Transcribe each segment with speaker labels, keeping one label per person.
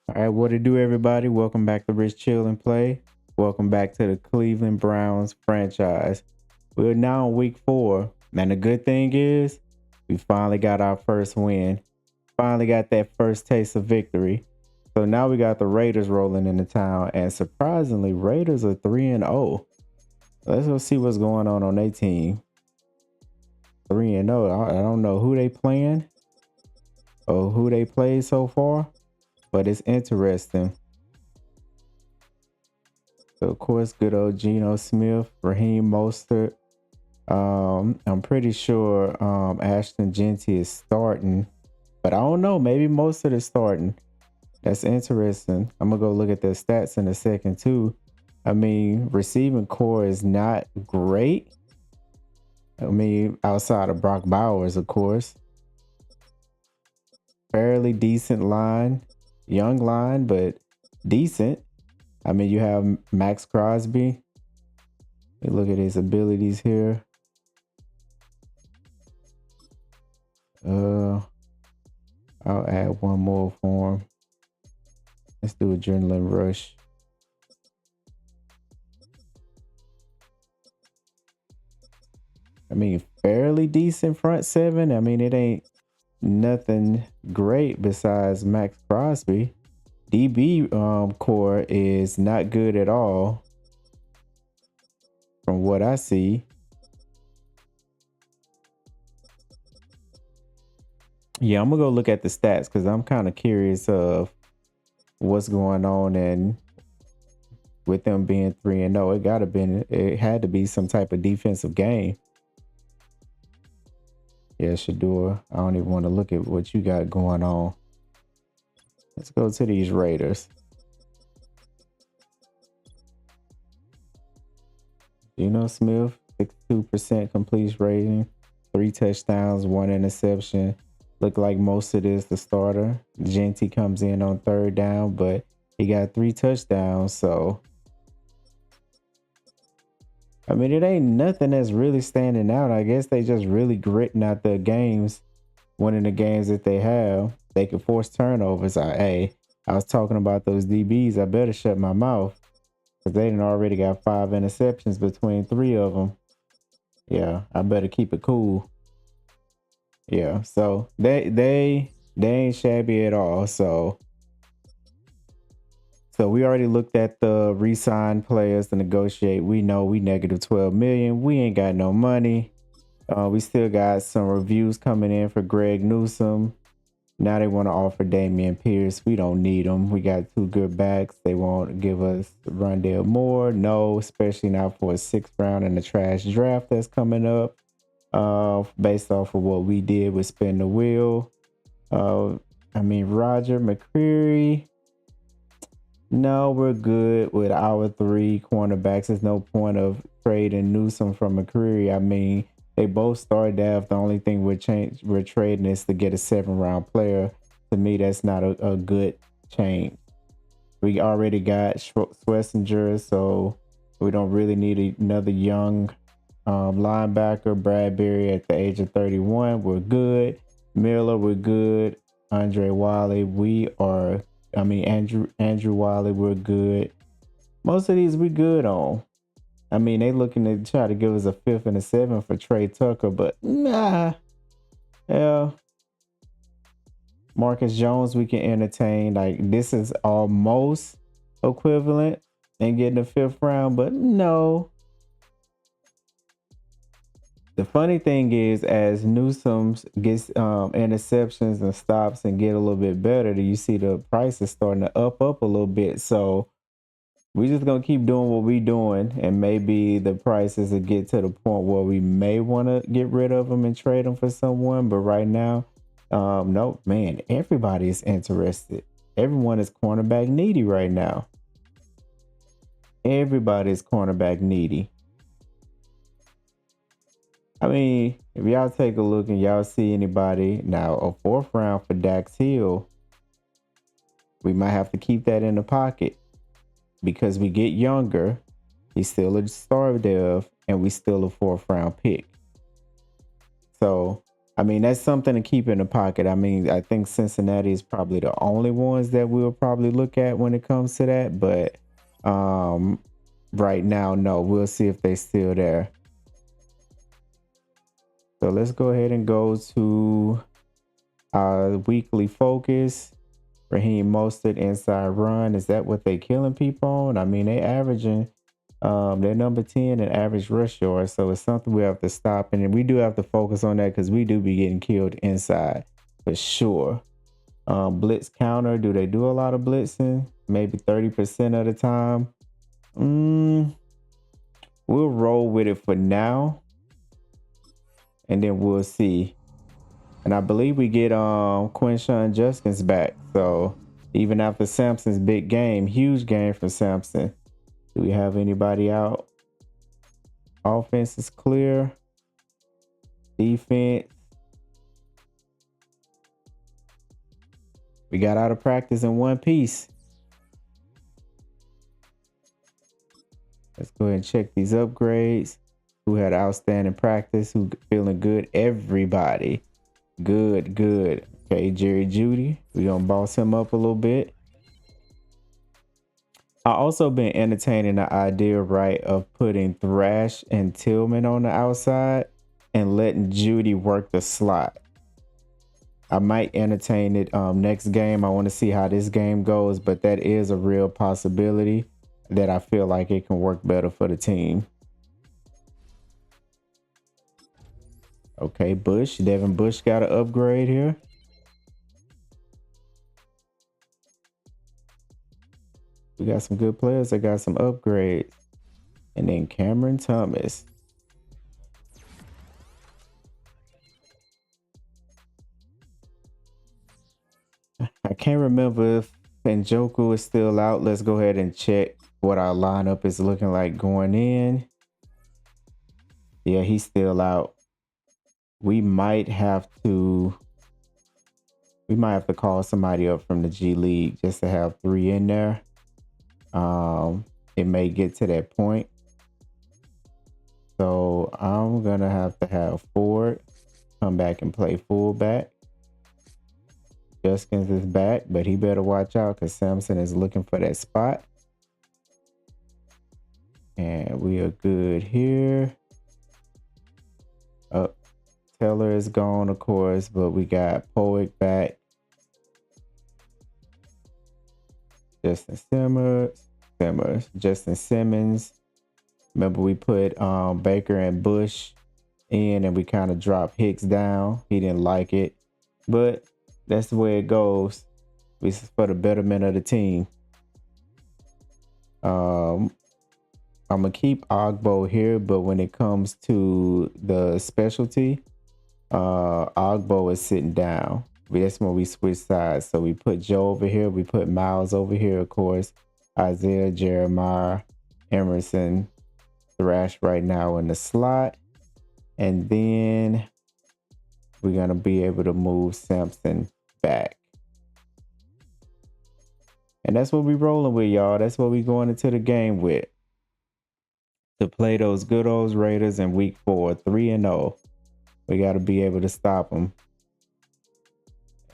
Speaker 1: All right, what to do, everybody? Welcome back to Rich Chill and Play. Welcome back to the Cleveland Browns franchise. We're now in week 4. And the good thing is, we finally got our first win. Finally got that first taste of victory. So now we got the Raiders rolling into town. And surprisingly, Raiders are 3-0. Let's go see what's going on their team. 3-0. I don't know who they playing or who they played so far, but it's interesting. So of course, good old Geno Smith, Raheem Mostert. I'm pretty sure Ashton Genty is starting, but I don't know. Maybe Mostert is starting. That's interesting. I'm gonna go look at their stats in a second too. I mean, receiving core is not great. I mean, outside of Brock Bowers, of course. Fairly decent line, young line, but decent. I mean, you have Max Crosby. You look at his abilities here. I'll add one more for him. Let's do Adrenaline Rush. I mean, fairly decent front seven. I mean, it ain't nothing great besides Max Crosby. DB core is not good at all from what I see. Yeah, I'm gonna go look at the stats because I'm kind of curious of what's going on, and with them being 3-0, it had to be some type of defensive game. Yeah, Shador. I don't even want to look at what you got going on. Let's go to these Raiders. Geno Smith, 62% completion rating, 3 touchdowns, 1 interception. Look like most of this the starter. Genty comes in on third down, but he got 3 touchdowns. So, I mean, it ain't nothing that's really standing out. I guess they just really gritting out the games, winning the games that they have. They can force turnovers. I was talking about those DBs. I better shut my mouth because they done already got 5 interceptions between 3 of them. Yeah, I better keep it cool. Yeah, so they ain't shabby at all. So we already looked at the re-sign players to negotiate. We know we negative 12 million. We ain't got no money. We still got some reviews coming in for Greg Newsome. Now they want to offer Damian Pierce. We don't need them. We got 2 good backs. They won't give us Rondale Moore. No, especially not for a 6th round in the trash draft that's coming up. Based off of what we did with Spin the Wheel. I mean, Roger McCreary. No, we're good with our 3 cornerbacks. There's no point of trading Newsome from McCreary. I mean, they both start depth. The only thing we're trading is to get a 7th-round player. To me, that's not a good change. We already got Schlesinger, so we don't really need another young linebacker. Bradbury at the age of 31, we're good. Miller, we're good. Andre Wiley, Andrew Wiley, we're good. Most of these we good on. I mean, they looking to try to give us a 5th and a 7th for Trey Tucker, but nah. Yeah. Marcus Jones, we can entertain. Like, this is almost equivalent in getting a 5th round, but no. The funny thing is, as Newsome gets interceptions and stops and get a little bit better, you see the prices starting to up a little bit. So we just gonna keep doing what we doing, and maybe the prices will get to the point where we may want to get rid of them and trade them for someone. But right now, no, man, everybody is interested. Everyone is cornerback needy right now. Everybody is cornerback needy. I mean, if y'all take a look and y'all see anybody now, a 4th round for Dax Hill, we might have to keep that in the pocket because we get younger. He's still a star dev, and we still a 4th round pick. So I mean, that's something to keep in the pocket. I mean, I think Cincinnati is probably the only ones that we'll probably look at when it comes to that. But um, right now, no. We'll see if they're still there. So let's go ahead and go to our weekly focus. Raheem Mostert inside run. Is that what they killing people on? I mean, they averaging they're number 10 in average rush yards. So it's something we have to stop. And we do have to focus on that because we do be getting killed inside for sure. Blitz counter. Do they do a lot of blitzing? Maybe 30% of the time. We'll roll with it for now. And then we'll see. And I believe we get Quinshawn Judkins back. So even after Sampson's big game, huge game for Sampson. Do we have anybody out? Offense is clear. Defense. We got out of practice in one piece. Let's go ahead and check these upgrades. Who had outstanding practice? Who feeling good? Everybody. Good. Okay, Jerry Jeudy. We're going to boss him up a little bit. I also been entertaining the idea, right, of putting Thrash and Tillman on the outside and letting Jeudy work the slot. I might entertain it next game. I want to see how this game goes, but that is a real possibility that I feel like it can work better for the team. Okay, Devin Bush got an upgrade here. We got some good players that got some upgrades. And then Cameron Thomas. I can't remember if Njoku is still out. Let's go ahead and check what our lineup is looking like going in. Yeah, he's still out. We might have to call somebody up from the G League just to have 3 in there. It may get to that point. So I'm gonna have to have Ford come back and play fullback. Judkins is back, but he better watch out because Sampson is looking for that spot. And we are good here. Taylor is gone, of course, but we got Poick back. Justin Simmons. Remember we put Baker and Bush in and we kind of dropped Hicks down. He didn't like it, but that's the way it goes. This is for the betterment of the team. I'm gonna keep Ogbo here, but when it comes to the specialty, Ogbo is sitting down. That's when we switch sides. So we put Joe over here. We put Miles over here, of course. Isaiah, Jeremiah, Emerson, Thrash right now in the slot. And then we're going to be able to move Sampson back. And that's what we're rolling with, y'all. That's what we're going into the game with. To play those good old Raiders in week 4, 3-0. We got to be able to stop them.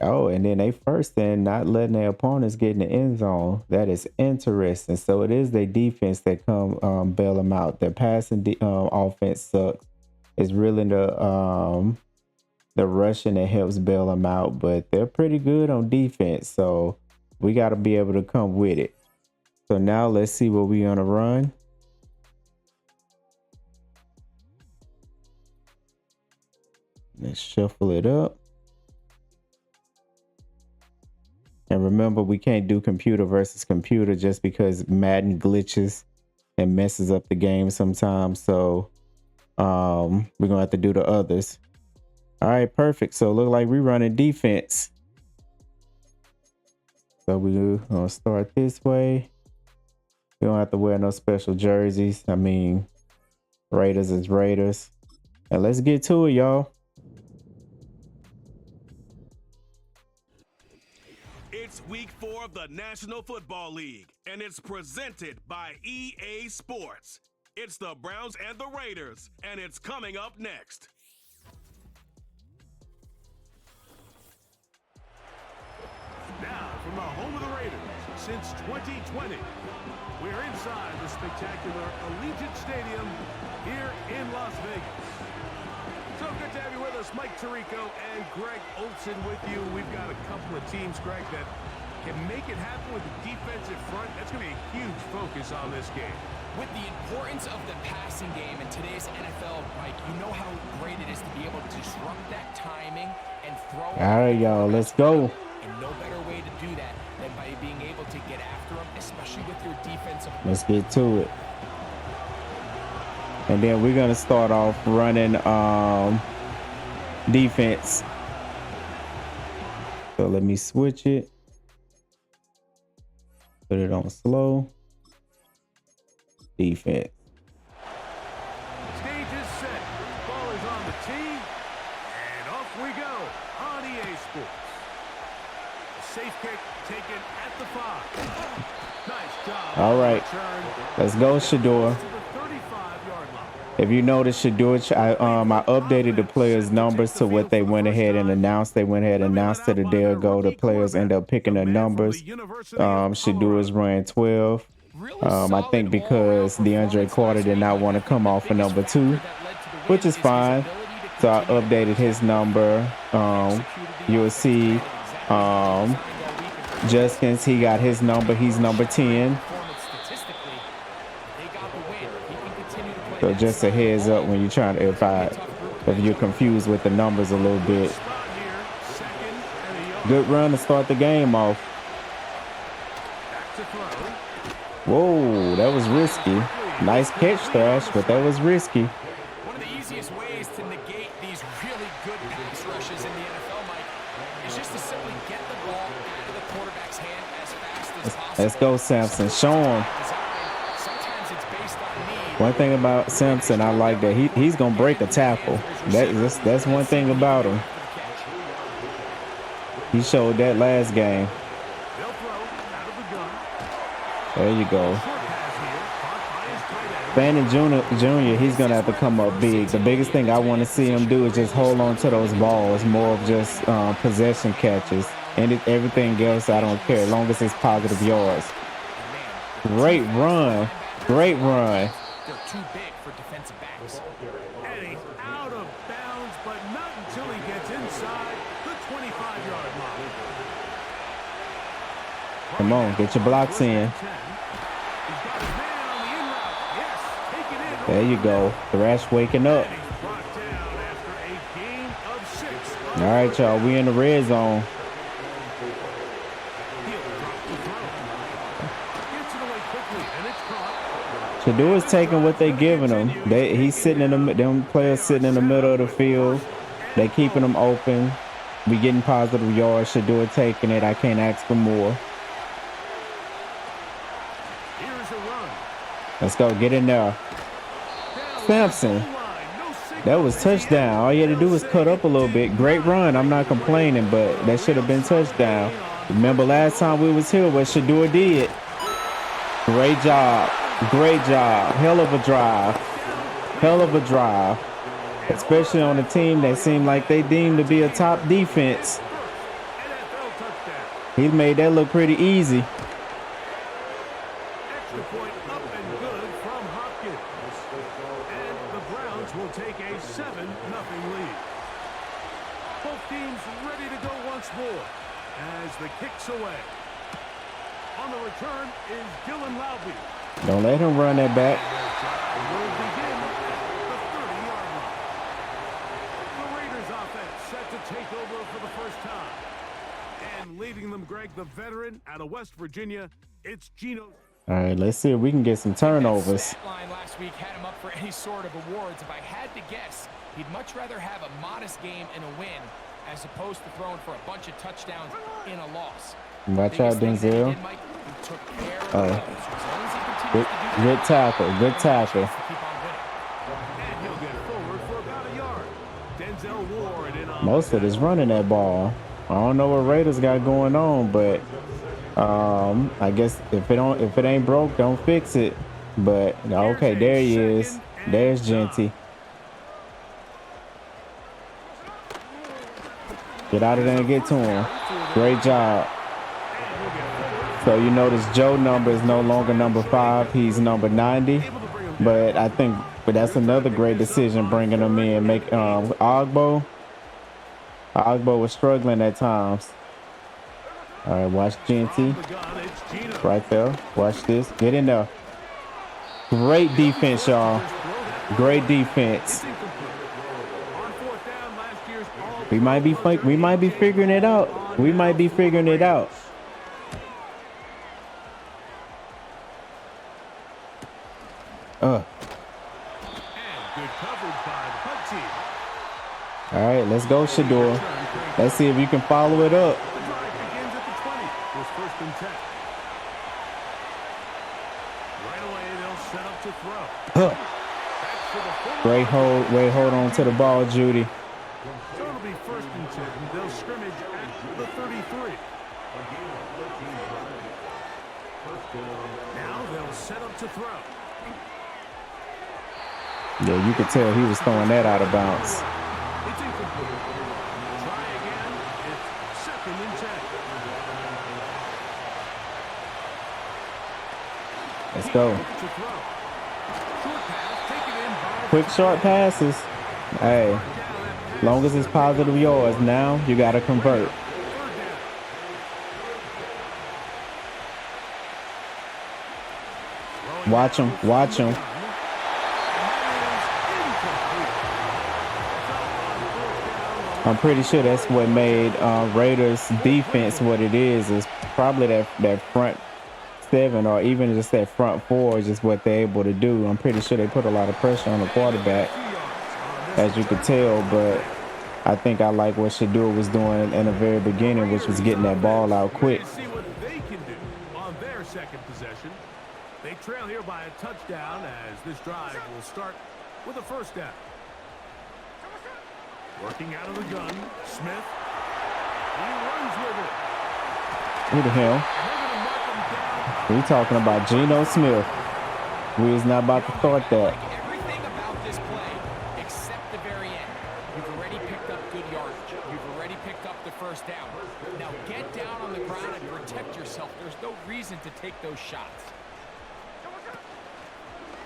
Speaker 1: Oh, and then they first then not letting their opponents get in the end zone. That is interesting. So it is their defense that come bail them out. Their passing offense sucks. It's really the rushing that helps bail them out, but they're pretty good on defense. So we got to be able to come with it. So now let's see what we're going to run. Let's shuffle it up. And remember, we can't do computer versus computer just because Madden glitches and messes up the game sometimes. So we're going to have to do the others. All right, perfect. So look like we're running defense. So we're going to start this way. We don't have to wear no special jerseys. I mean, Raiders is Raiders. And let's get to it, y'all.
Speaker 2: It's week 4 of the National Football League, and it's presented by EA Sports. It's the Browns and the Raiders, and it's coming up next. Now, from the home of the Raiders since 2020, we're inside the spectacular Allegiant Stadium here in Las Vegas. So good to have you with us, Mike Tirico and Greg Olson with you. We've got a couple of teams, Greg, that can make it happen with the defensive front. That's going to be a huge focus on this game.
Speaker 3: With the importance of the passing game in today's NFL, Mike, you know how great it is to be able to disrupt that timing and throw.
Speaker 1: All right, y'all, let's go.
Speaker 3: And no better way to do that than by being able to get after them, especially with your defensive.
Speaker 1: Let's get to it. And then we're going to start off running defense. So let me switch it. Put it on slow. Defense.
Speaker 2: Stage is set. Ball is on the tee. And off we go on EA Sports. Safe kick taken at the 5. Nice job.
Speaker 1: All right. Let's go, Shador. If you notice, Shador, I updated the players' numbers to what they went ahead and announced. They went ahead and announced it a day ago. The players end up picking their numbers. Shador's ran 12. I think because DeAndre Carter did not want to come off for number 2, which is fine. So I updated his number. You'll see Juskins, he got his number. He's number 10. So just a heads up when you're trying to, if you're confused with the numbers a little bit. Good run to start the game off. Whoa, that was risky. Nice catch, Thrash, but that was risky.
Speaker 3: One of the easiest ways to negate these really good pass rushes in the NFL, Mike, is just to simply get the ball out of the quarterback's hand as fast as possible.
Speaker 1: Let's go, Sampson. Show him. One thing about Simpson, I like that he's gonna break a tackle. That's one thing about him. He showed that last game. There you go. Fannin Jr., he's gonna have to come up big. The biggest thing I want to see him do is just hold on to those balls, more of just possession catches. And everything else, I don't care, as long as it's positive yards. Great run. Great run.
Speaker 3: They're too big for defensive backs.
Speaker 2: And he's out of bounds, but not until he gets inside the 25-yard line.
Speaker 1: Come on, get your blocks in. There you go. Thrash waking up. All right, y'all, we in the red zone. Shador's taking what they giving him. He's sitting in them players sitting in the middle of the field. They keeping them open. We getting positive yards. Shador taking it. I can't ask for more. Let's go. Get in there. Sampson. That was touchdown. All you had to do was cut up a little bit. Great run. I'm not complaining, but that should have been touchdown. Remember last time we was here, what Shador did. Great job. Great job. Hell of a drive. Hell of a drive. Especially on a team that seemed like they deemed to be a top defense. He made that look pretty easy.
Speaker 2: Extra point up and good from Hopkins. And the Browns will take a 7-0 lead. Both teams ready to go once more as the kick's away. On the return is Dylan Loudby.
Speaker 1: Don't let him run that back.
Speaker 2: Will begin at the 30-yard line. The Raiders offense set to take over for the first time. And leading them, Greg, the veteran out of West Virginia, it's Geno.
Speaker 1: All right, let's see if we can get some turnovers.
Speaker 3: That line last week had him up for any sort of awards. If I had to guess, he'd much rather have a modest game and a win as opposed to throwing for a bunch of touchdowns in a loss.
Speaker 1: Watch out, Denzel. Good tackle. Good tackle. Most of this running that ball. I don't know what Raiders got going on, but I guess if it ain't broke, don't fix it. But okay, there he is. There's Genty. Get out of there and get to him. Great job. So you notice Joe number is no longer number 5. He's number 90. But I think that's another great decision bringing him in. Make Ogbo was struggling at times. All right, watch Genty right there. Watch this. Get in there. Great defense, y'all. Great defense. We might be figuring it out. We might be figuring it out. All right, let's go, Shador. Let's see if you can follow it up. Great hold. Wait, hold on to the ball, Judy.
Speaker 2: So it'll be 1st and 10. They'll scrimmage at the 33. Now they'll set up to throw.
Speaker 1: Yeah, you could tell he was throwing that out of bounds.
Speaker 2: It's incomplete. Try again. It's 2nd and 10.
Speaker 1: Let's go. Quick short passes. Hey, long as it's positive yards, now you got to convert. Watch him. Watch him. I'm pretty sure that's what made Raiders defense what it is probably that front 7 or even just that front 4 is just what they're able to do. I'm pretty sure they put a lot of pressure on the quarterback, as you could tell, but I think I like what Shador was doing in the very beginning, which was getting that ball out quick.
Speaker 2: See what they can do on their 2nd possession. They trail here by a touchdown as this drive will start with a 1st down. Working out of the gun, Smith. He runs with it.
Speaker 1: Who the hell? We talking about Geno Smith. We is not about to start that.
Speaker 3: Everything about this play except the very end. You've already picked up good yardage. You've already picked up the 1st down. Now get down on the ground and protect yourself. There's no reason to take those shots.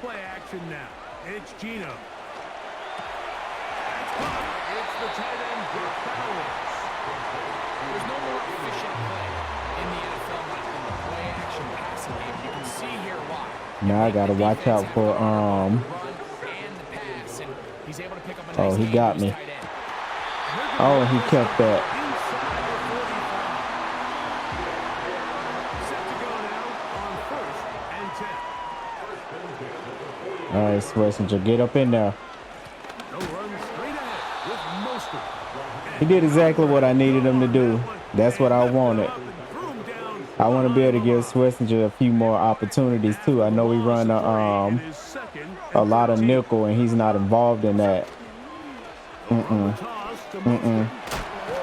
Speaker 2: Play action now. It's Geno. It's the tight end, Brock Bowers.
Speaker 3: There's no more efficient play in the NFL than the play action passing game. You can see here why.
Speaker 1: Now I gotta watch out for
Speaker 3: run and the pass, and he's able to pick up a nice
Speaker 1: oh, he got me. Oh, and he kept that.
Speaker 2: Set to go now on 1st and 10.
Speaker 1: All right, Swessinger, get up in there. He did exactly what I needed him to do. That's what I wanted. I want to be able to give Swessinger a few more opportunities too. I know we run a lot of nickel, and he's not involved in that.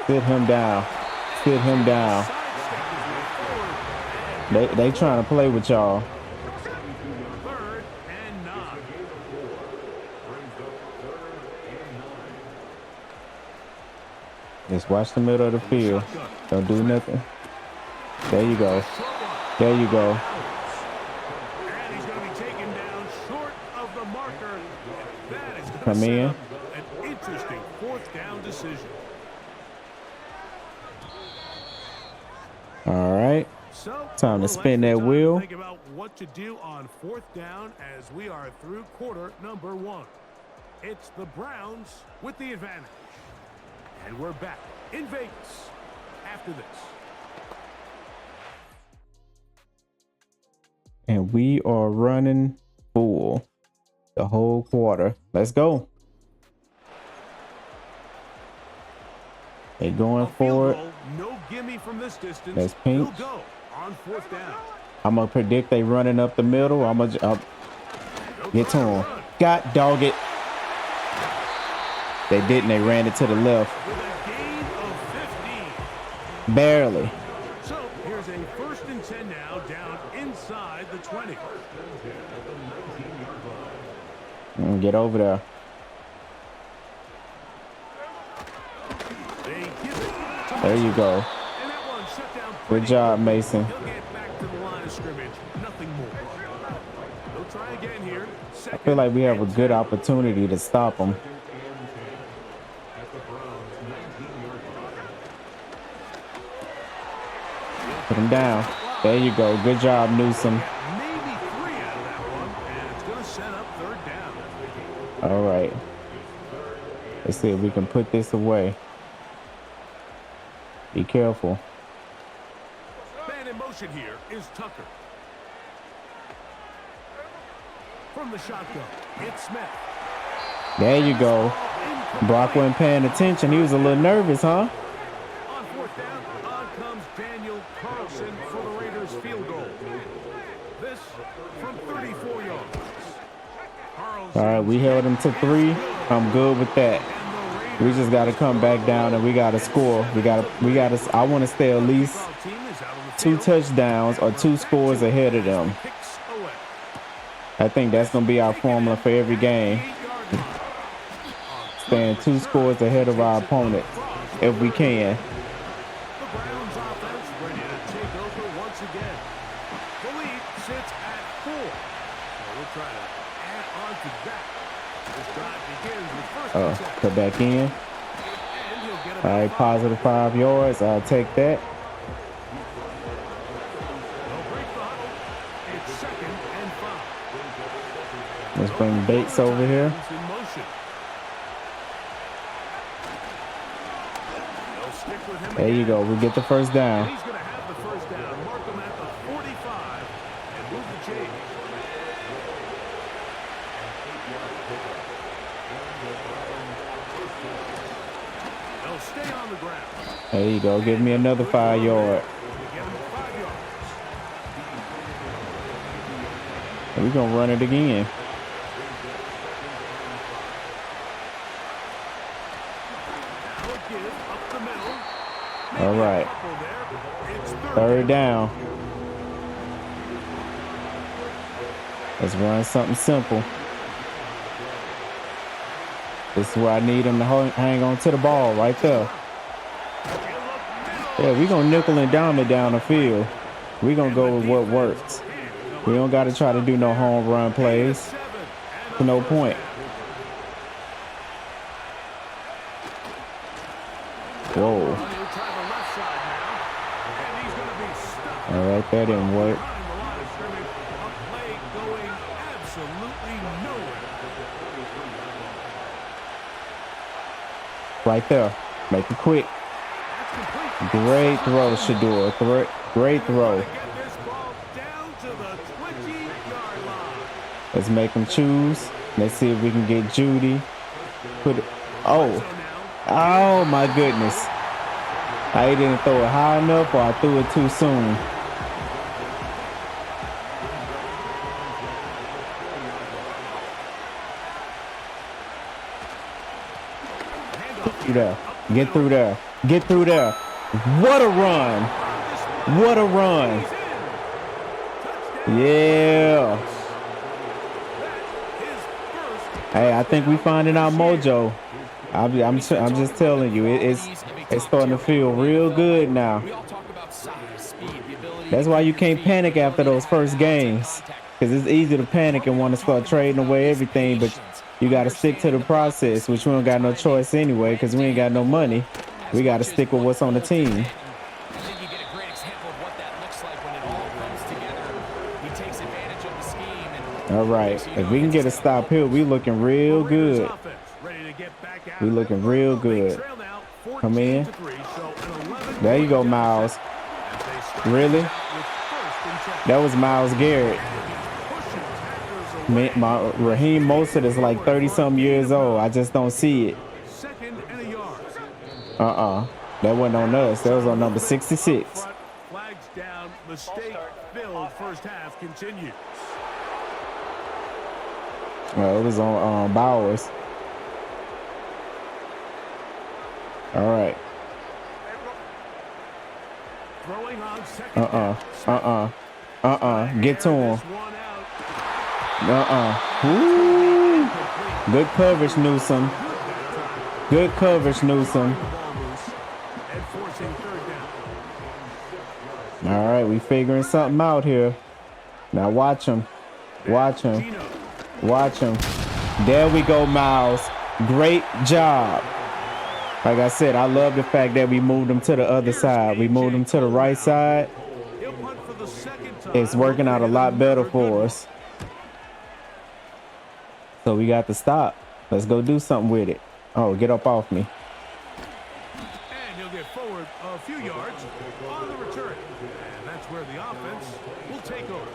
Speaker 1: Sit him down. Sit him down. They trying to play with y'all. Just watch the middle of the field. Don't do nothing. There you go. There you go.
Speaker 2: And he's going to be taken down short of the marker. That is
Speaker 1: Come in.
Speaker 2: an interesting 4th down decision.
Speaker 1: All right.
Speaker 2: So,
Speaker 1: Time to spin that wheel.
Speaker 2: Think about what to do on 4th down as we are through quarter number 1. It's the Browns with the advantage. And we're back in Vegas after this.
Speaker 1: And we are running full the whole quarter. Let's go. They going for it.
Speaker 2: No gimme from this distance.
Speaker 1: That's Pinch.
Speaker 2: He'll go on 4th down.
Speaker 1: I'm gonna predict they running up the middle. I'm gonna get to him. God dog it. They didn't. They ran it to the left.
Speaker 2: With a gain of 15.
Speaker 1: Barely.
Speaker 2: So here's a 1st and 10 now, down inside the 20.
Speaker 1: Get over there.
Speaker 2: They give it to
Speaker 1: There you go.
Speaker 2: and that one shut down
Speaker 1: Good job, Mason.
Speaker 2: He'll get back to the scrimmage, nothing more. They'll try again here.
Speaker 1: I feel like we have a good opportunity to stop them. Put him down. There you go. Good job, Newsome.
Speaker 2: Maybe 3 out of that one, and it's going to set up 3rd down.
Speaker 1: All right. Let's see if we can put this away. Be careful.
Speaker 2: Man in motion here is Tucker. From the shotgun, it's Smith.
Speaker 1: There you go. Brock wasn't paying attention. He was a little nervous, huh?
Speaker 2: On 4th down, on comes Daniel Carlson for the Raiders field goal. This from 34 yards.
Speaker 1: All right, we held him to 3. I'm good with that. We just got to come back down and we got to score. We got to, I want to stay at least 2 touchdowns or 2 scores ahead of them. I think that's going to be our formula for every game. Staying 2 scores ahead of our opponent if we can.
Speaker 2: The Browns offense ready to take over once again. The lead sits at 4. So we'll try to add on to that. This drive begins with first and second.
Speaker 1: Put back in.
Speaker 2: And he'll get
Speaker 1: All right, positive 5 yards. I'll take that.
Speaker 2: They'll break the huddle. It's 2nd and 5.
Speaker 1: Let's bring Bates over here.
Speaker 2: In motion. They'll stick with him
Speaker 1: There you
Speaker 2: again.
Speaker 1: go. We get the first down.
Speaker 2: He's going to have the first down. Mark him at the 45 and move the chains. They'll stay on the ground.
Speaker 1: There you go. Give me another 5 yard.
Speaker 2: They get him 5 yards.
Speaker 1: We're going to run it again.
Speaker 2: Now a give up the middle.
Speaker 1: All right.
Speaker 2: Couple there. It's
Speaker 1: 3rd down. Let's run something simple. This is where I need him to hang on to the ball right there. Yeah, we're going to nickel and dime it down the field. We're going to go with what works. We don't got to try to do no home run plays. To no point. Whoa.
Speaker 2: He'll try the left side now. And he's going to be stuck.
Speaker 1: All right, that didn't work.
Speaker 2: Behind the line of scrimmage. A play going absolutely nowhere.
Speaker 1: Right there. Make it quick.
Speaker 2: That's complete.
Speaker 1: Great throw, Shador. Great throw.
Speaker 2: Get this ball down to the 20-yard line.
Speaker 1: Let's make them choose. Let's see if we can get Judy. Put it. Oh.
Speaker 2: So now,
Speaker 1: Oh, my goodness. I didn't throw it high enough or I threw it too soon. Through there. Get through there. Get through there. What a run. What a run. Yeah. Hey, I think we finding our mojo. I'm just telling you, it's starting to feel real good now. That's why you can't panic after those first games, because it's easy to panic and want to start trading away everything, but you got to stick to the process, which we don't got no choice anyway, because we ain't got no money. We got to stick with what's on the team.
Speaker 3: I think you get a great example of what that looks like when it all comes together. He takes advantage of the scheme. And
Speaker 1: All right, if we can get a stop here, we looking real good. We looking real good. Come in. There you go, Miles. Really? That was Miles Garrett. Raheem Mostert is like 30-something years old. I just don't see it. That wasn't on us. That was on number 66.
Speaker 2: Flags down. Mistake-filled first half continues.
Speaker 1: Well, it was on Bowers. All right.
Speaker 2: Throwing on second.
Speaker 1: Get to him. Woo. Good coverage, Newsome. Good coverage, Newsome. All right, we figuring something out here. Now watch him. Watch him.
Speaker 2: Gino.
Speaker 1: Watch him. There we go, Miles. Great job. Like I said, I love the fact that we moved him to the other side. We moved him to the right side.
Speaker 2: He'll punt for the second time.
Speaker 1: It's working out a lot better for us. So we got to stop. Let's go do something with it. Oh, get up off me.
Speaker 2: And he'll get forward a few yards on the return. And that's where the offense will take over.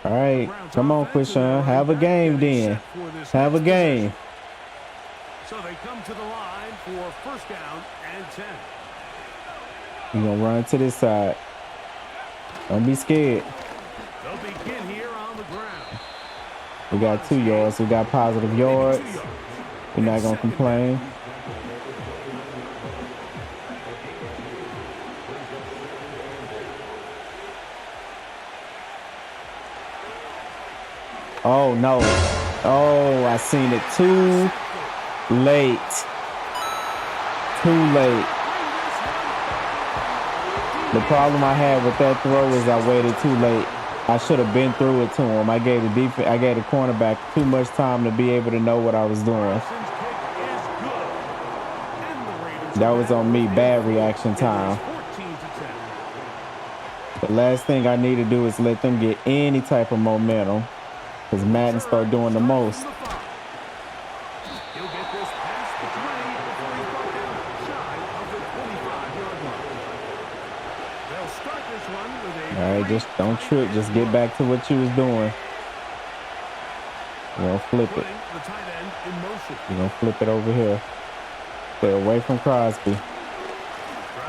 Speaker 1: All right. Come on, Christian. Have a game then. Have a game.
Speaker 2: So they come to the line for first down and 10.
Speaker 1: We're going to run to this side. Don't be scared.
Speaker 2: They'll begin here on the ground.
Speaker 1: We got 2 yards. We got positive yards. We're not going to complain. Oh, no. Oh, I seen it too late. Too late. The problem I had with that throw is I waited too late. I should have been through it to him. I gave the cornerback too much time to be able to know what I was doing. That was on me. Bad reaction time. The last thing I need to do is let them get any type of momentum, because Madden start doing the most. All right, just don't trip. Just get back to what you was doing. We're going to flip it. We're going to flip it over here. Stay away from Crosby.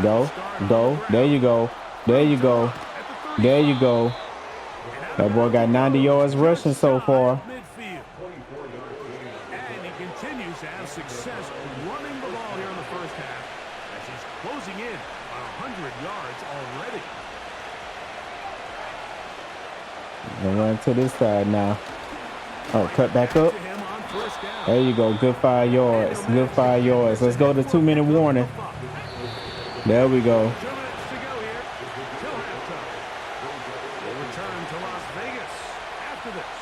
Speaker 1: Go. Go. There you go. There you go. There you go. That boy got 90 yards rushing so far.
Speaker 2: And he continues to have success running the ball here in the first half as he's closing in on 100 yards already.
Speaker 1: Gonna run to this side now. Oh, cut back up. There you go. Good 5 yards. Good 5 yards. Let's go to 2-minute warning. There we go.
Speaker 2: 2 minutes to go here till halftime. We'll return to Las Vegas after this.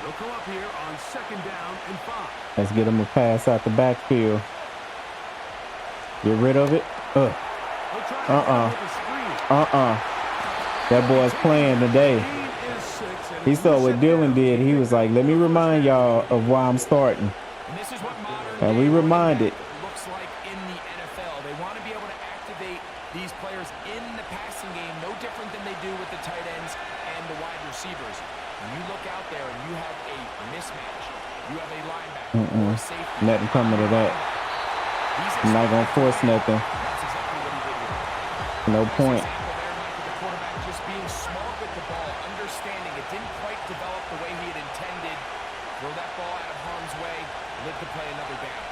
Speaker 2: They'll come up here on 2nd down and 5.
Speaker 1: Let's get him a pass out the backfield. Get rid of it. That boy's playing today. He saw what Dylan did. He was like, let me remind y'all of why I'm starting. And we reminded.
Speaker 3: Looks like in the NFL. They want to be able to activate these players in the passing game, no different than they do with the tight ends and the wide receivers. When you look out there and you have a mismatch, you have a linebacker or a safety.
Speaker 1: Nothing coming to that. I'm not going to force nothing.
Speaker 3: That's exactly what he did here.
Speaker 1: No point.
Speaker 3: The quarterback just being smart with the ball, understanding it didn't quite develop the way he had intended. Throw that ball out of harm's way, live to play another down.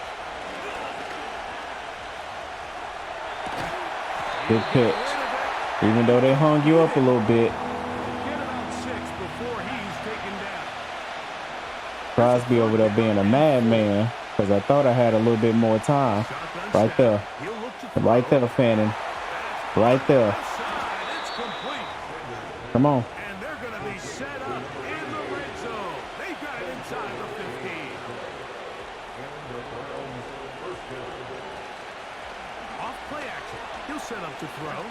Speaker 1: Good pitch. Even though they hung you up a little bit.
Speaker 2: Get about 6 before he's taken down.
Speaker 1: Crosby over there being a madman, because I thought I had a little bit more time. Right there. Right there, Fanning. Right there.
Speaker 2: It's complete.
Speaker 1: Come on.
Speaker 2: And they're going to be set up in the red zone. They've got it inside the 15. Off play action. He'll set up to throw.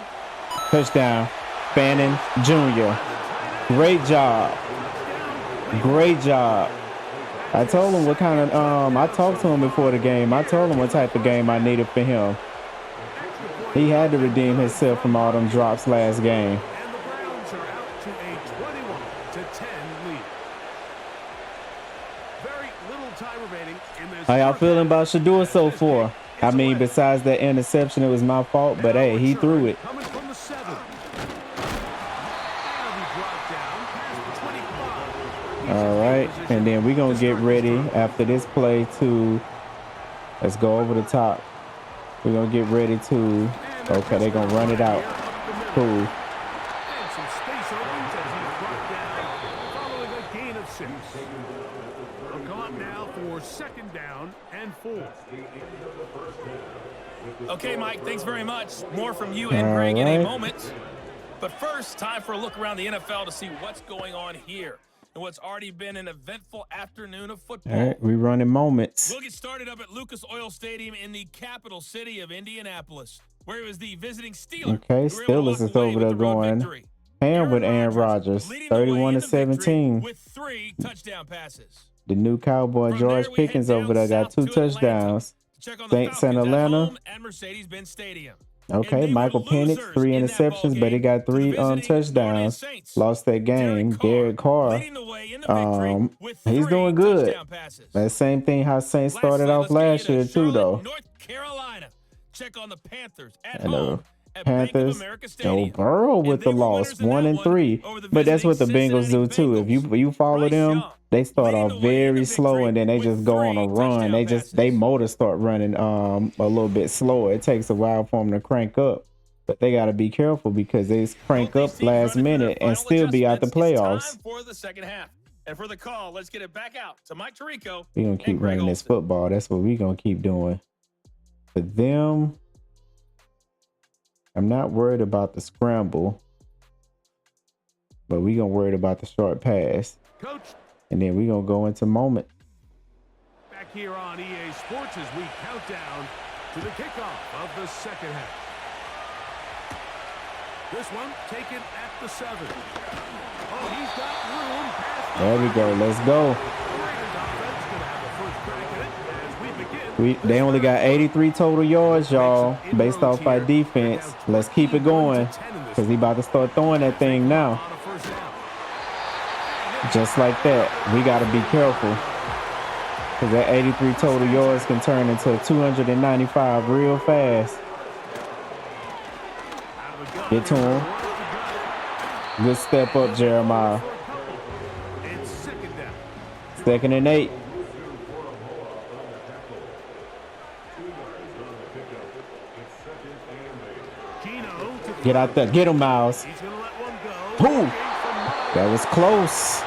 Speaker 1: Touchdown. Fanning Jr. Great job. Great job. I told him what kind of, I talked to him before the game. I told him what type of game I needed for him. He had to redeem himself from all them drops last game.
Speaker 2: And the Browns are out to a 21-10 lead. Very little time remaining in this.
Speaker 1: How y'all feeling about Shador so far? I mean, besides that interception, it was my fault, but hey, he threw it.
Speaker 2: Coming from the 7. That'll be brought down past the 25.
Speaker 1: All right, and then we're going to get ready after this play to, let's go over the top. We're going to get ready to, okay, they're going to run it out. Cool.
Speaker 2: And some space opens as he's brought down following a gain of 6. They'll come up now for 2nd down and 4.
Speaker 4: Okay, Mike, thanks very much. More from you
Speaker 1: All
Speaker 4: and Greg in a
Speaker 1: right.
Speaker 4: moment. But first, time for a look around the NFL to see what's going on here and what's already been an eventful afternoon of football.
Speaker 1: All right, we running moments.
Speaker 4: We'll get started up at Lucas Oil Stadium in the capital city of Indianapolis, where it was the visiting Steelers.
Speaker 1: Okay, Steelers is over there going ham with Aaron Rodgers, 31-17.
Speaker 4: With 3 touchdown passes.
Speaker 1: The new Cowboy
Speaker 4: From
Speaker 1: George
Speaker 4: there, we head
Speaker 1: Pickens over there
Speaker 4: down
Speaker 1: got 2
Speaker 4: south to Atlanta
Speaker 1: touchdowns.
Speaker 4: Check on the
Speaker 1: Saints and
Speaker 4: Falcons at
Speaker 1: Atlanta.
Speaker 4: home at Mercedes-Benz Stadium.
Speaker 1: Okay, Michael Penix, 3 interceptions, but he got 3 touchdowns. Lost that game. Derek Carr, he's doing good. That same thing how Saints started off last year too, though.
Speaker 4: North Carolina. Check on the Panthers at
Speaker 1: And the
Speaker 4: home at Bank of
Speaker 1: Panthers,
Speaker 4: America
Speaker 1: no
Speaker 4: Stadium.
Speaker 1: Burrow with the loss, 1-3. But that's what the Bengals do too. If you follow them, they start off very slow and then they just go on a run. They motors start running a little bit slower. It takes a while for them to crank up. But they got to be careful because they crank up last minute and still be out the playoffs.
Speaker 4: Time for the second half. And for the call, let's get it back out to Mike Tirico.
Speaker 1: We're going to keep running this football. That's what we're going to keep doing. For them, I'm not worried about the scramble, but we're going to worry about the short pass.
Speaker 2: Coach,
Speaker 1: And then we're going to go into moment.
Speaker 2: back here on EA Sports as we count down to the kickoff of the second half. This one taken at the 7. Oh, he's got room past
Speaker 1: There we go. Let's go.
Speaker 2: Raiders offense gonna have a first crack at it as we begin.
Speaker 1: They only got 83 total yards, y'all, based off our defense. Let's keep it going because he about to start throwing that thing now.
Speaker 2: On a first down.
Speaker 1: Just like that. We got to be careful because that 83 total yards can turn into 295 real fast. Get to him. Good step up, Jeremiah.
Speaker 2: It's second down.
Speaker 1: 2nd and 8.
Speaker 2: Gino to
Speaker 1: Get out there. Get him, Miles.
Speaker 2: he's gonna let one go.
Speaker 1: Boom. That was close.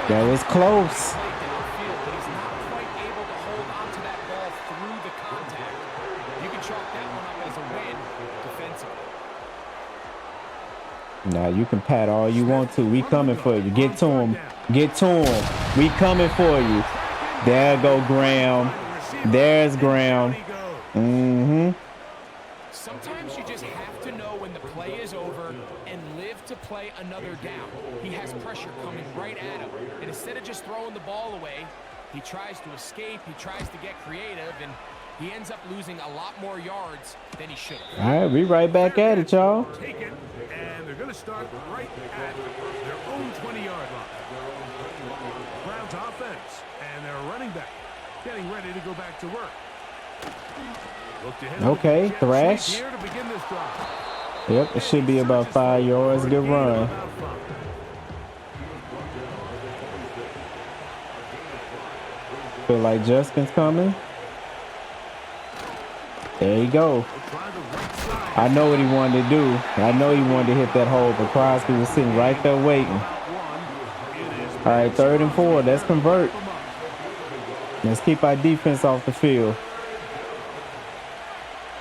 Speaker 1: That was close.
Speaker 3: Play downfield, but he's not quite able to hold onto that ball through the contact. You can chalk that one up as a win defensively.
Speaker 1: Now you can pat all you want to. We coming for you. Get to him. Get to him. We coming for you. There go Graham. There's Graham. Mm-hmm.
Speaker 3: Sometimes you just have to know when the play is over and live to play another down. He has pressure coming right at him. And instead of just throwing the ball away, he tries to escape, he tries to get creative, and he ends up losing a lot more yards than he should have.
Speaker 1: All right, we right back at it, y'all.
Speaker 2: Taken, and they're going to start right at their own 20-yard line. Browns offense, and their running back getting ready to go back to work. Look to him.
Speaker 1: Okay,
Speaker 2: Jet
Speaker 1: thrash.
Speaker 2: sweep here to begin this drive.
Speaker 1: Yep, it should be about 5 yards. Good run. Feel like Justin's coming. There you go. I know what he wanted to do. I know he wanted to hit that hole, but Crosby was sitting right there waiting. All right, 3rd and 4. Let's convert. Let's keep our defense off the field.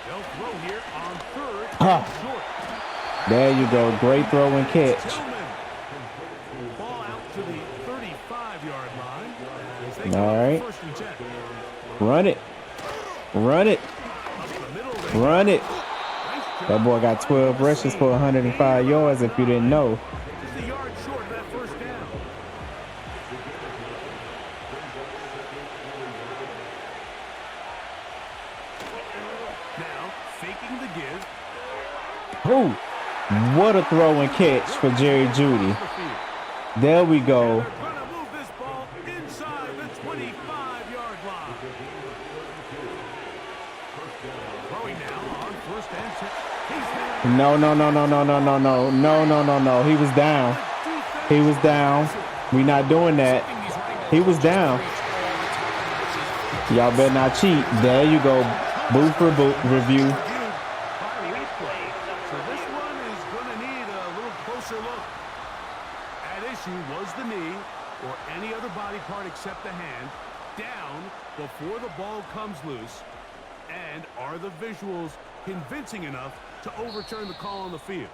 Speaker 2: They'll throw here on 3rd
Speaker 1: Ah.
Speaker 2: and short.
Speaker 1: There you go. Great throw and catch.
Speaker 2: Tillman. Ball out to the 35-yard line. As they go
Speaker 1: All right.
Speaker 2: 1st and 10.
Speaker 1: Run it. Run it.
Speaker 2: Up the middle they
Speaker 1: Run it.
Speaker 2: Nice job.
Speaker 1: That boy got 12 rushes for 105 yards if you didn't know.
Speaker 2: Just a yard short of that first down. Now, faking the give.
Speaker 1: Ooh, what a throw and catch for Jerry Jeudy. There we go.
Speaker 2: They're going to move this ball inside the 25-yard line. Throwing now on 1st and 10. He's there.
Speaker 1: No. He was down. He was down. We not doing that. He was down. Y'all better not cheat. There you go. Booth for boot review.
Speaker 2: By replay. So this one is going to need a little closer look. At issue was the knee or any other body part except the hand down before the ball comes loose. And are the visuals convincing enough to overturn the call on the field?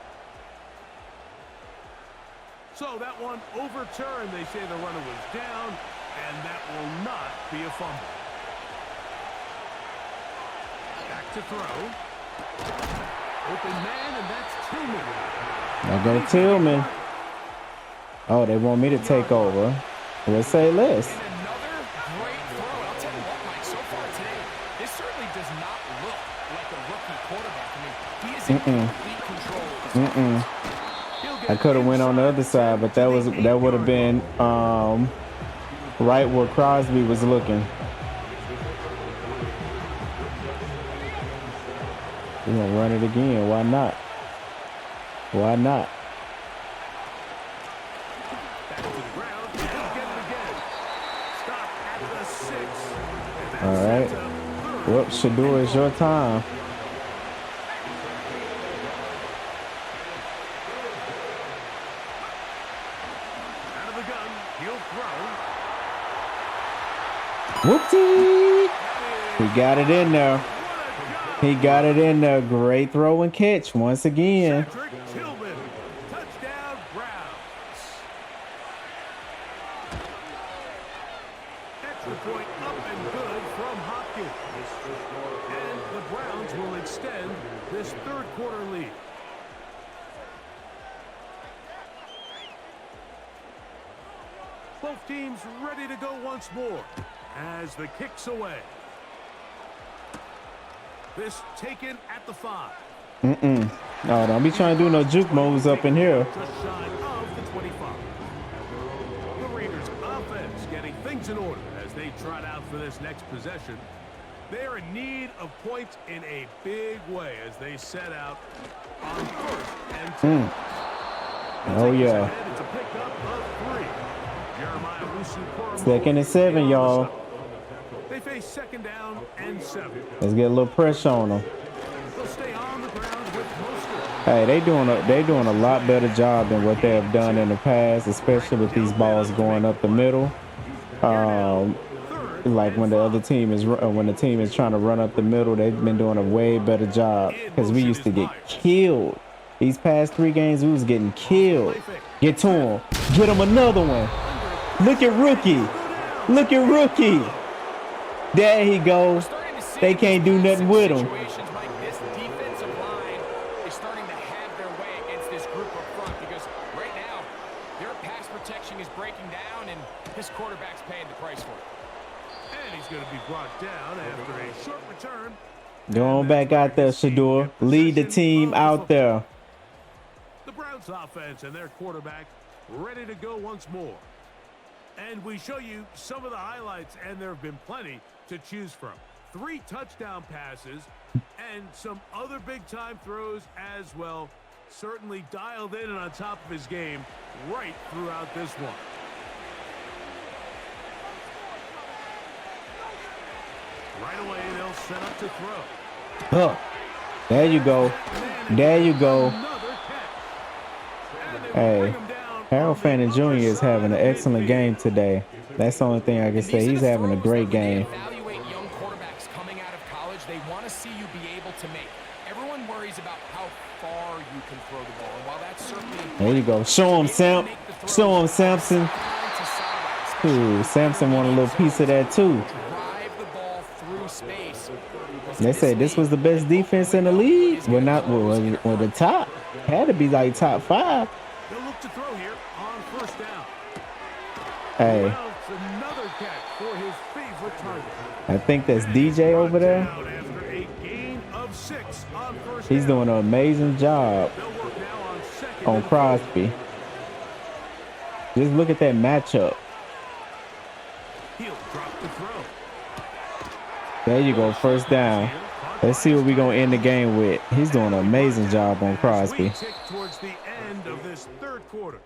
Speaker 2: So that one overturned. They say the runner was down, and that will not be a fumble. Back to throw. Open man, and that's Tillman.
Speaker 1: I go Tillman. Oh, they want me to take over. Let's say less.
Speaker 3: And another great throw. I'll tell you what, Mike, so far today, this certainly does not look like a rookie quarterback. I mean, he is in complete control of his offense.
Speaker 1: I could have went on the other side, but that would have been right where Crosby was looking. We're gonna run it again. Why not? Why not?
Speaker 2: Back to the ground. He'll get it again. Stop at the 6.
Speaker 1: All right. Well, Shador, it's your time.
Speaker 2: Out of the gun. He'll throw.
Speaker 1: Whoopsie! He got it in there. He got it in there. Great throw and catch once again.
Speaker 2: Cedric Tillman. Touchdown, Browns. Extra point up and good from Hopkins. And the Browns will extend this third quarter lead. Both teams ready to go once more as the kick's away. This taken at the 5.
Speaker 1: No, don't be trying to do no juke moves up in here.
Speaker 2: Just shy of the 25. The Raiders offense getting things in order as they trot out for this next possession. They are in need of points in a big way as they set out on 1st and 10.
Speaker 1: Oh yeah.
Speaker 2: It's a pickup of 3. Jeremiah Lucy-Corrigan.
Speaker 1: 2nd and 7, y'all.
Speaker 2: They face 2nd down and 7.
Speaker 1: Let's get a little pressure on them.
Speaker 2: They'll stay on the ground with Mostert.
Speaker 1: Hey, they doing a lot better job than what they have done in the past, especially with these balls going up the middle. Like when the team is trying to run up the middle, they've been doing a way better job because we used to get killed. These past 3 games, we was getting killed. Get to him. Get him another one. Look at Rookie. Look at Rookie. There he goes. They can't do nothing with him.
Speaker 3: Situations like this defensive line is starting to have their way against this group up front because right now their pass protection is breaking down and this quarterback's paying the price for it.
Speaker 2: And he's going to be brought down after a short return.
Speaker 1: Go on back out there, Shador. Lead the team out there.
Speaker 2: The Browns offense and their quarterback ready to go once more. And we show you some of the highlights, and there have been plenty to choose from. 3 touchdown passes and some other big-time throws as well. Certainly dialed in and on top of his game right throughout this one. Right away, they'll set up to throw.
Speaker 1: Huh. There you go. There you go.
Speaker 2: Another catch. And they will
Speaker 1: Hey,
Speaker 2: bring him down
Speaker 1: Harold
Speaker 2: on the
Speaker 1: Fannin Jr.
Speaker 2: other
Speaker 1: is
Speaker 2: side
Speaker 1: having
Speaker 2: of
Speaker 1: an excellent
Speaker 2: midfield.
Speaker 1: game today. That's the only thing I can say. He's having a great game.
Speaker 3: Evaluate young quarterbacks coming out of college. They want to see you be able to make. Everyone worries about how far you can throw the ball. And while that's certainly
Speaker 1: There you go. Show him, Sam. Show him, Samson. Ooh, Samson want a little piece of that too.
Speaker 3: Drive the ball through space.
Speaker 1: They say this was the best defense in the league. Well, not well, the top. Had to be like top 5.
Speaker 2: They'll look to throw here on 1st down.
Speaker 1: Hey,
Speaker 2: Well, it's another catch for his favorite target.
Speaker 1: I think that's DJ over there.
Speaker 2: Down after a gain of 6 on 1st
Speaker 1: He's
Speaker 2: down.
Speaker 1: doing an amazing job
Speaker 2: They'll work now on 2nd
Speaker 1: on
Speaker 2: and
Speaker 1: Crosby. Just look at that matchup.
Speaker 2: He'll drop the throw.
Speaker 1: There you go, 1st down. Let's see what we're going to end the game with. He's doing an amazing job on Crosby.
Speaker 2: We tick towards the end of this 3rd quarter.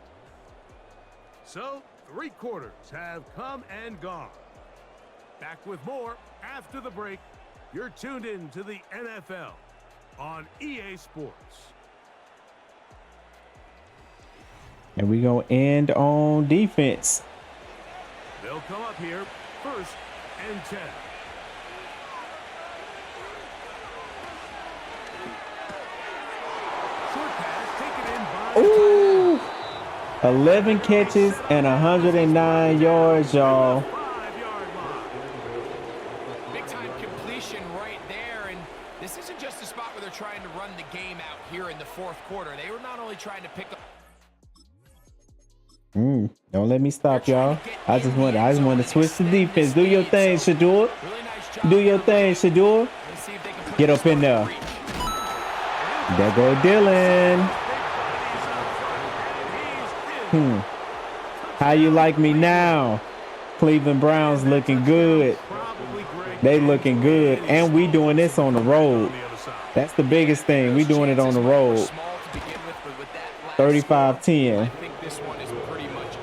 Speaker 2: So, 3 quarters have come and gone. Back with more after the break. You're tuned in to the NFL on EA Sports.
Speaker 1: And we're going to end on defense.
Speaker 2: They'll come up here 1st and 10.
Speaker 1: Ooh, 11 catches and 109 yards, y'all.
Speaker 2: 5-yard line.
Speaker 3: Big time completion right there, and this isn't just a spot where they're trying to run the game out here in the fourth quarter. They were not only trying to pick up.
Speaker 1: Don't let me stop, y'all. I just want to switch the defense. Do your thing, Shador.
Speaker 3: Really nice job.
Speaker 1: Do your thing, Shador.
Speaker 3: Let's see if they can put
Speaker 1: Get
Speaker 3: this
Speaker 1: up in
Speaker 3: one
Speaker 1: there.
Speaker 3: reach.
Speaker 1: There go Dylan. How you like me now? Cleveland Browns looking good. They looking good. And we doing this on the road. That's the biggest thing. We doing it on the road.
Speaker 3: Small to begin with, but with that last
Speaker 1: 35-10.
Speaker 3: I think this one is pretty much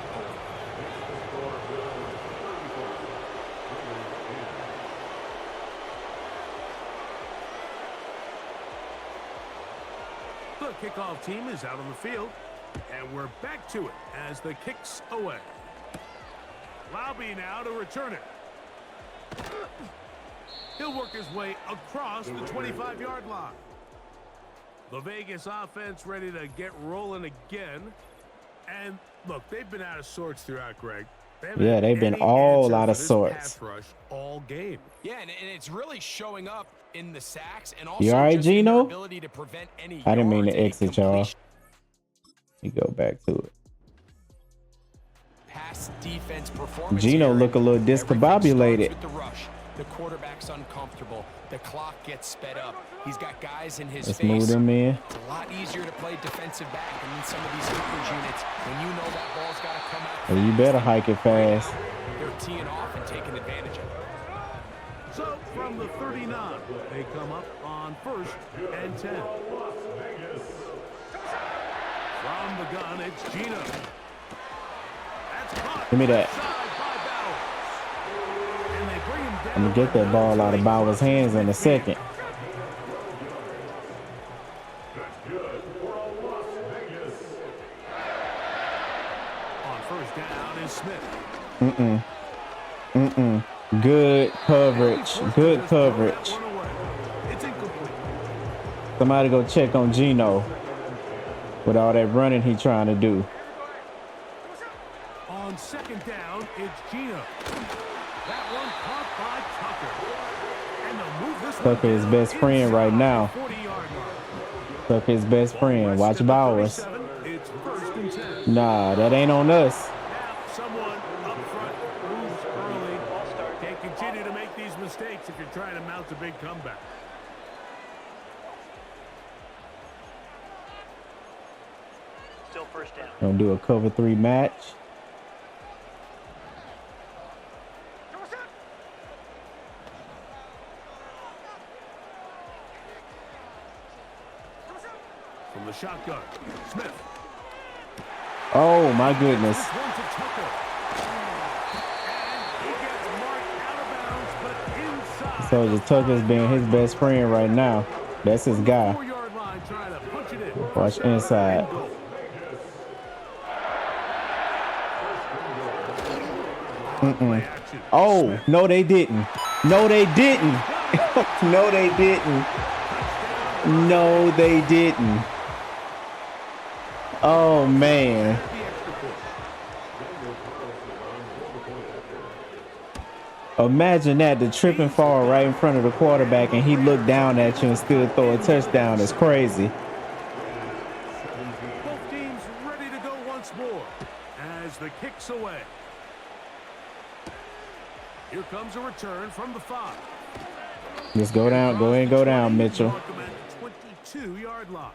Speaker 3: over.
Speaker 2: The kickoff team is out on the field, and we're back to it as the kick's away. Laube now to return it. He'll work his way across the 25-yard line. The Vegas offense ready to get rolling again. And look, they've been out of sorts throughout, Greg.
Speaker 1: Yeah, they've been all out of sorts.
Speaker 2: Pass rush all game.
Speaker 3: Yeah, and it's really showing up in the sacks and also
Speaker 1: You all right,
Speaker 3: just in their
Speaker 1: Gino?
Speaker 3: ability to prevent any
Speaker 1: I didn't mean to
Speaker 3: yards, any
Speaker 1: exit, y'all.
Speaker 3: completion.
Speaker 1: You go back to it.
Speaker 3: Pass defense performance.
Speaker 1: Gino
Speaker 3: here.
Speaker 1: look a little
Speaker 3: Everything
Speaker 1: discombobulated.
Speaker 3: starts with the rush. The quarterback's uncomfortable. The clock gets sped up. He's got guys in his
Speaker 1: Let's
Speaker 3: face.
Speaker 1: move them in.
Speaker 3: It's a lot easier to play defensive back and in some of these coverage units when you know that ball's got to come out.
Speaker 1: Well, you better hike it fast.
Speaker 3: They're teeing off and taking advantage of it.
Speaker 2: So from the 39, they come up on 1st and 10. From the gun, it's Gino. That's caught.
Speaker 1: Give me that.
Speaker 2: Outside by Bowers. And they bring him down.
Speaker 1: I'm gonna get that ball out of Bauer's hands in a second.
Speaker 2: On 1st down is Smith.
Speaker 1: Good coverage. Good coverage.
Speaker 2: One away. It's incomplete.
Speaker 1: Somebody go check on Gino with all that running he trying to do.
Speaker 2: On 2nd down, it's Gino. That one caught by Tucker. And they'll move this one
Speaker 1: Tucker is
Speaker 2: down
Speaker 1: best friend right
Speaker 2: inside
Speaker 1: now.
Speaker 2: the 40-yard line.
Speaker 1: Tucker his best friend. Watch
Speaker 2: West of the
Speaker 1: Bowers.
Speaker 2: 37, it's 1st and 10.
Speaker 1: Nah, that ain't on us.
Speaker 2: Now someone up front moves early. Can't continue to make these mistakes if you're trying to mount a big comeback.
Speaker 5: Still 1st down.
Speaker 1: Gonna do a cover 3 match.
Speaker 2: From the shotgun, Smith.
Speaker 1: Oh my goodness.
Speaker 2: This one to Tucker. And he gets marked out of bounds, but inside.
Speaker 1: So the Tucker's being his best friend right now. That's his guy.
Speaker 2: 4-yard line trying to punch it in.
Speaker 1: Watch inside. Oh, no, they didn't. No, they didn't. No, they didn't. No, they didn't. Oh, man. Imagine that, the trip and fall right in front of the quarterback, and he looked down at you and still throw a touchdown. Is crazy.
Speaker 2: Both teams ready to go once more as the kick's away. Here comes a return from the 5.
Speaker 1: Just go down. Go ahead and go down, Mitchell.
Speaker 2: 22-yard line.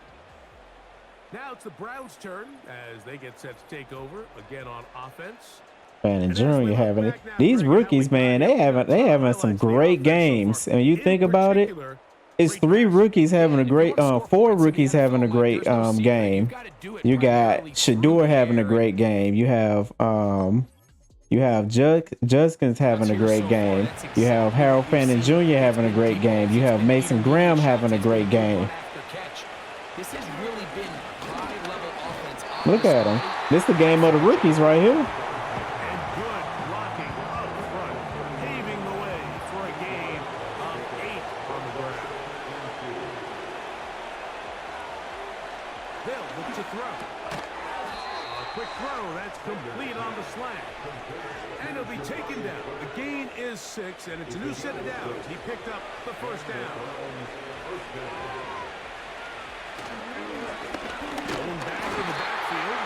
Speaker 2: Now it's the Browns' turn as they get set to take over again on offense.
Speaker 1: And Junior having it. These rookies, man, they having some great games. And you think about it, it's 3 rookies having a great 4 rookies having a great game. You got Shador having a great game. You have Judkins having a great game. You have Harold Fannin Jr. having a great game. You have Mason Graham having a great game.
Speaker 3: This has really been high-level offense.
Speaker 1: Look at them. This is the game of the rookies right here.
Speaker 2: And good blocking up front, paving the way for a gain of 8 on the ground. They'll look to throw. A quick throw. That's complete on the slant. And he'll be taken down. The gain is 6, and it's a new set of downs. He picked up the first down. Going back in the backfield.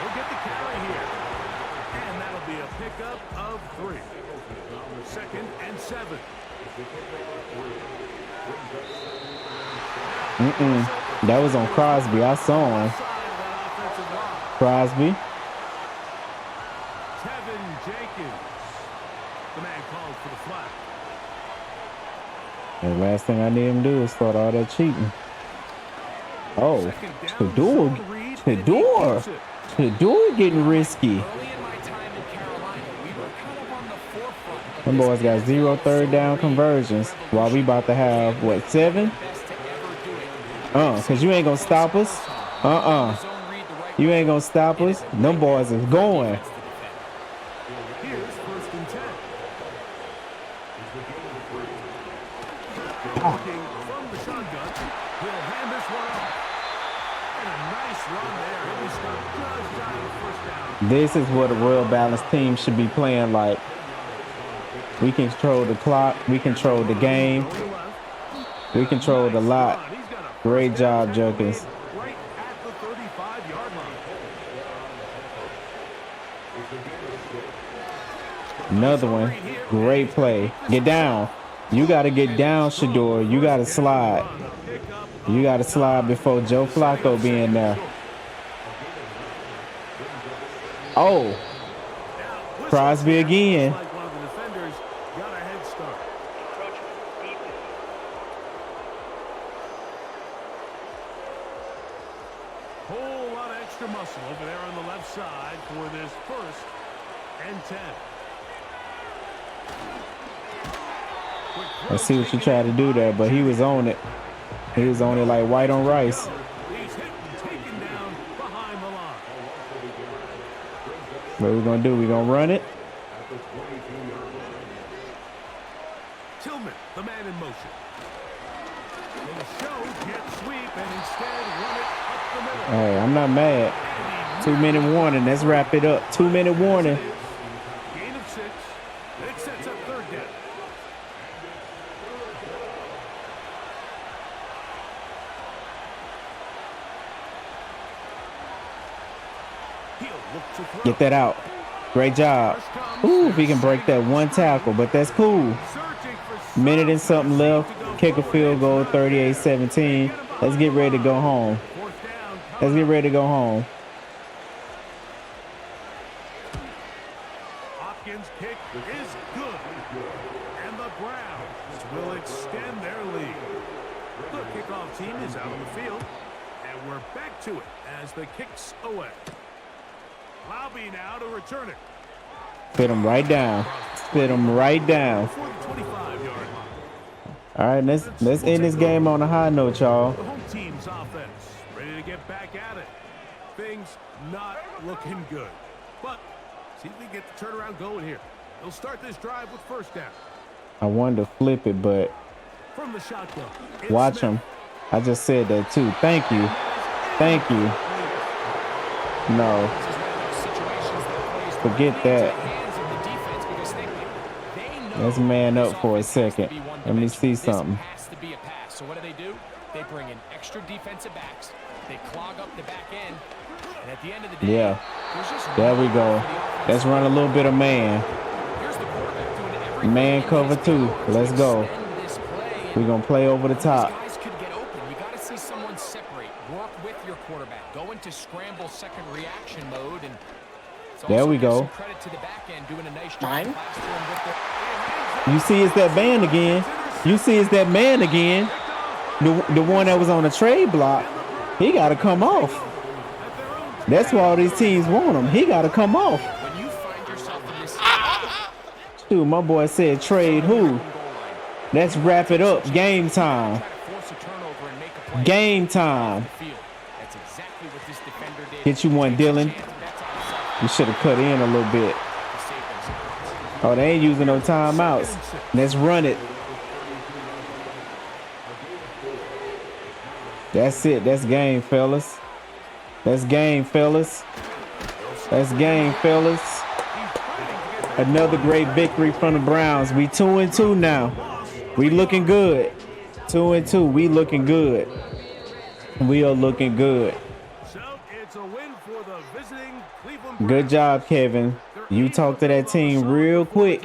Speaker 2: He'll get the carry here. And that'll be a pickup of 3. 2nd and 7.
Speaker 1: That was on Crosby. I saw him. Crosby.
Speaker 2: Kevin Jenkins. The man called for the flag.
Speaker 1: The last thing I need him to do is start all that cheating. Oh,
Speaker 2: Second down,
Speaker 1: Shador getting risky.
Speaker 3: Early in my time in Carolina, we were kind of on the forefront of
Speaker 1: Them
Speaker 3: this
Speaker 1: boys got 0 third down conversions while we about to have, what, 7?
Speaker 3: best to ever do it.
Speaker 1: Because you ain't going to stop us.
Speaker 3: Zone read the right
Speaker 1: You ain't going to stop us. Them boys is going.
Speaker 2: Here's 1st and 10. Looking from the shotgun. He'll hand this one off. And a nice run there. He'll be stopped just shy of first down.
Speaker 1: This is what a real balanced team should be playing like. We control the clock. We control the game. We control the lot.
Speaker 2: He's got a
Speaker 1: Great
Speaker 2: first down
Speaker 1: job, Jokins.
Speaker 2: right at the 35-yard line.
Speaker 1: Another one. Great play. Get down. You got to get down, Shador. You got to slide. You got to slide before Joe Flacco be in there. Oh, Crosby again.
Speaker 2: Like one of the defenders got a head start.
Speaker 5: Encroachment deep.
Speaker 2: Whole lot of extra muscle over there on the left side for this 1st and 10.
Speaker 1: I see what you tried to do there, but he was on it. He was on it like white on rice.
Speaker 2: He's hit and taken down behind the line.
Speaker 1: What we gonna do? We gonna run it?
Speaker 2: Tillman, the man in motion. Will show jet sweep and instead run it up the middle.
Speaker 1: Hey, I'm not mad. 2-minute warning. Let's wrap it up. 2-minute warning.
Speaker 2: Gain of 6. It sets up 3rd down. He'll look to throw.
Speaker 1: Get that out. Great job. Ooh, if he can break that one tackle, but that's cool.
Speaker 2: Searching for
Speaker 1: Minute and something left. Kick a field goal, 38-17. Let's get ready to go home.
Speaker 2: 4th down.
Speaker 1: Let's get ready to go home.
Speaker 2: Hopkins' kick is good. And the Browns will extend their lead. The kickoff team is out on the field. And we're back to it as the kick's away. Lobby now to return it.
Speaker 1: Spit him right down. Spit him right down.
Speaker 2: For the 25-yard line.
Speaker 1: All right, let's end this game on a high note, y'all.
Speaker 2: The home team's offense ready to get back at it. Things not looking good. But see if we can get the turnaround going here. They'll start this drive with 1st down.
Speaker 1: I wanted to flip it, but
Speaker 2: From the shotgun. it's
Speaker 1: watch
Speaker 2: Smith.
Speaker 1: him. I just said that too. Thank you. Thank you. No. Forget that. Let's man up for a second. Let me see something.
Speaker 3: Has to be a pass. So what do? They bring in extra defensive backs. They clog up the back end. And at the end of the day,
Speaker 1: Yeah.
Speaker 3: there's just
Speaker 1: There we go. Let's run a little bit of man.
Speaker 3: Here's the quarterback doing everything
Speaker 1: Man
Speaker 3: in
Speaker 1: cover
Speaker 3: his
Speaker 1: 2.
Speaker 3: power to
Speaker 1: Let's go.
Speaker 3: extend this play.
Speaker 1: We're going to play over the
Speaker 3: These
Speaker 1: top.
Speaker 3: guys could get open. You got to see someone separate. Work with your quarterback. Go into scramble second reaction mode. And it's
Speaker 1: There
Speaker 3: also
Speaker 1: we
Speaker 3: give
Speaker 1: go.
Speaker 3: some credit to the back end doing a nice job plastering with the
Speaker 1: You see it's that man again. You see it's that man again. The one that was on the trade block. He got to come off. That's why all these teams want him. He got to come off.
Speaker 3: when you find yourself in this
Speaker 1: Dude, my boy said trade who? Let's wrap it up. Game time.
Speaker 3: try to force a turnover and make a play
Speaker 1: Game time.
Speaker 3: off the field. That's exactly what this defender did.
Speaker 1: Get you one, Dylan.
Speaker 3: Chance to bet on himself
Speaker 1: You should have cut in a little bit.
Speaker 3: to save them some points.
Speaker 1: Oh, they ain't using no timeouts. Let's run it. That's it. That's game, fellas. That's game, fellas. That's game, fellas. Another great victory from the Browns. We 2-2 now. We looking good. 2-2. We looking good. We are looking good.
Speaker 2: So it's a win for the visiting Cleveland
Speaker 1: Good
Speaker 2: Browns.
Speaker 1: job, Kevin. You talked to that team real quick.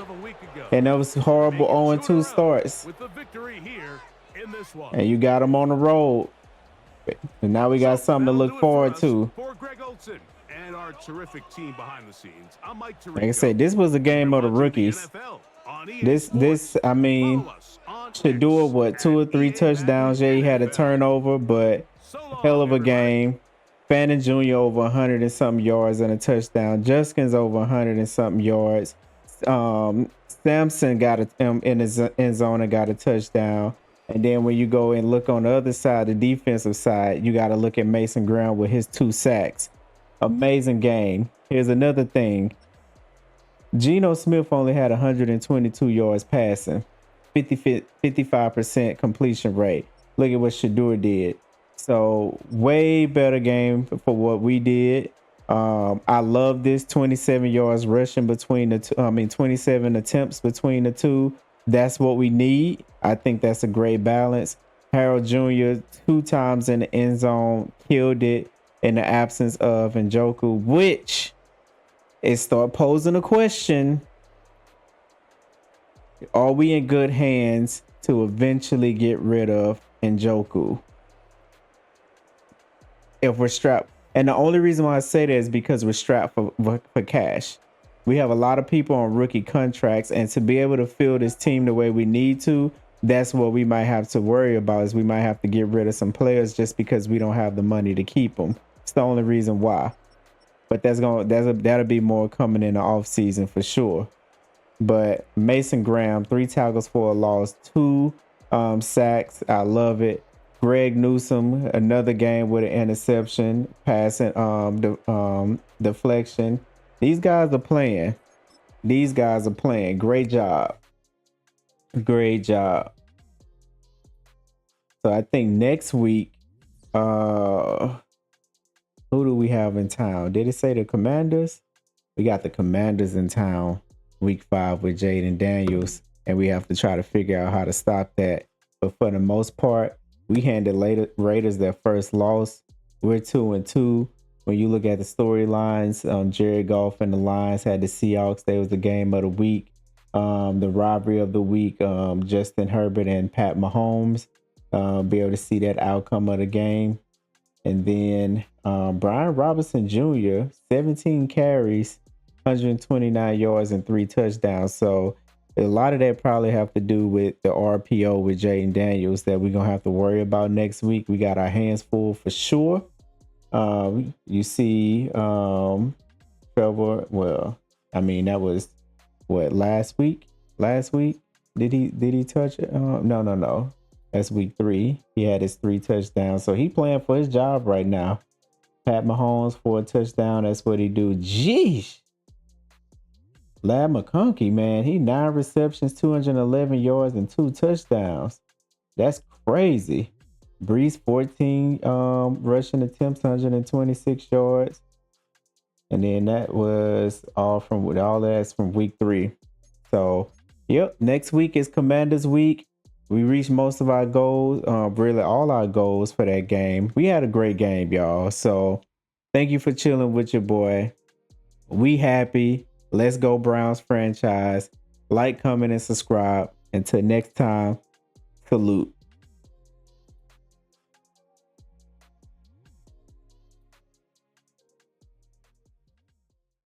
Speaker 1: And that was horrible 0-2 starts.
Speaker 2: With the victory here in this one.
Speaker 1: And you got them on the road. And now we got something to look forward to.
Speaker 2: For Greg Olson and our terrific team behind the scenes, I'm Mike Tirico.
Speaker 1: Like I said, this was a game of the rookies. This, I mean, Shador, what, 2 or 3 touchdowns? Yeah, he had a turnover, but hell of a game. Fannin Jr. over 100 and something yards and a touchdown. Juskins over 100 and something yards. Sampson got in his end zone and got a touchdown. And then when you go and look on the other side, the defensive side, you got to look at Mason Graham with his 2 sacks. Amazing game. Here's another thing. Geno Smith only had 122 yards passing, 55% completion rate. Look at what Shador did. So way better game for what we did. I love this 27 yards rushing between the two. 27 attempts between the two. That's what we need. I think that's a great balance. Harold Jr. 2 times in the end zone, killed it in the absence of Njoku, which is start posing a question. Are we in good hands to eventually get rid of Njoku? If we're strapped. And the only reason why I say that is because we're strapped for cash. We have a lot of people on rookie contracts, and to be able to fill this team the way we need to, that's what we might have to worry about, is we might have to get rid of some players just because we don't have the money to keep them. It's the only reason why. But that'll be more coming in the off season for sure. But Mason Graham, 3 tackles for a loss, 2 sacks. I love it. Greg Newsome, another game with an interception, passing, deflection. These guys are playing. These guys are playing. Great job. Great job. So I think next week, who do we have in town? Did it say the Commanders? We got the Commanders in town week 5 with Jaden Daniels, and we have to try to figure out how to stop that. But for the most part, we handed Raiders their first loss. We're 2-2. When you look at the storylines, Jared Goff and the Lions had the Seahawks. They was the game of the week. The robbery of the week, Justin Herbert and Pat Mahomes. Be able to see that outcome of the game. And then Brian Robinson Jr., 17 carries, 129 yards and 3 touchdowns. So a lot of that probably have to do with the RPO with Jaden Daniels that we're going to have to worry about next week. We got our hands full for sure. You see Trevor, well, I mean, that was what, last week? Did he touch it? No. That's week 3. He had his 3 touchdowns. So he playing for his job right now. Pat Mahomes for a touchdown. That's what he do. Jeez. Lad McConkey, man, he 9 receptions, 211 yards, and 2 touchdowns. That's crazy. Brees, 14 rushing attempts, 126 yards. And then that was all that's from week 3. So, yep, next week is Commanders week. We reached most of our goals, really all our goals for that game. We had a great game, y'all. So, thank you for chilling with your boy. We happy. Let's go Browns franchise. Like, comment, and subscribe. Until next time, salute.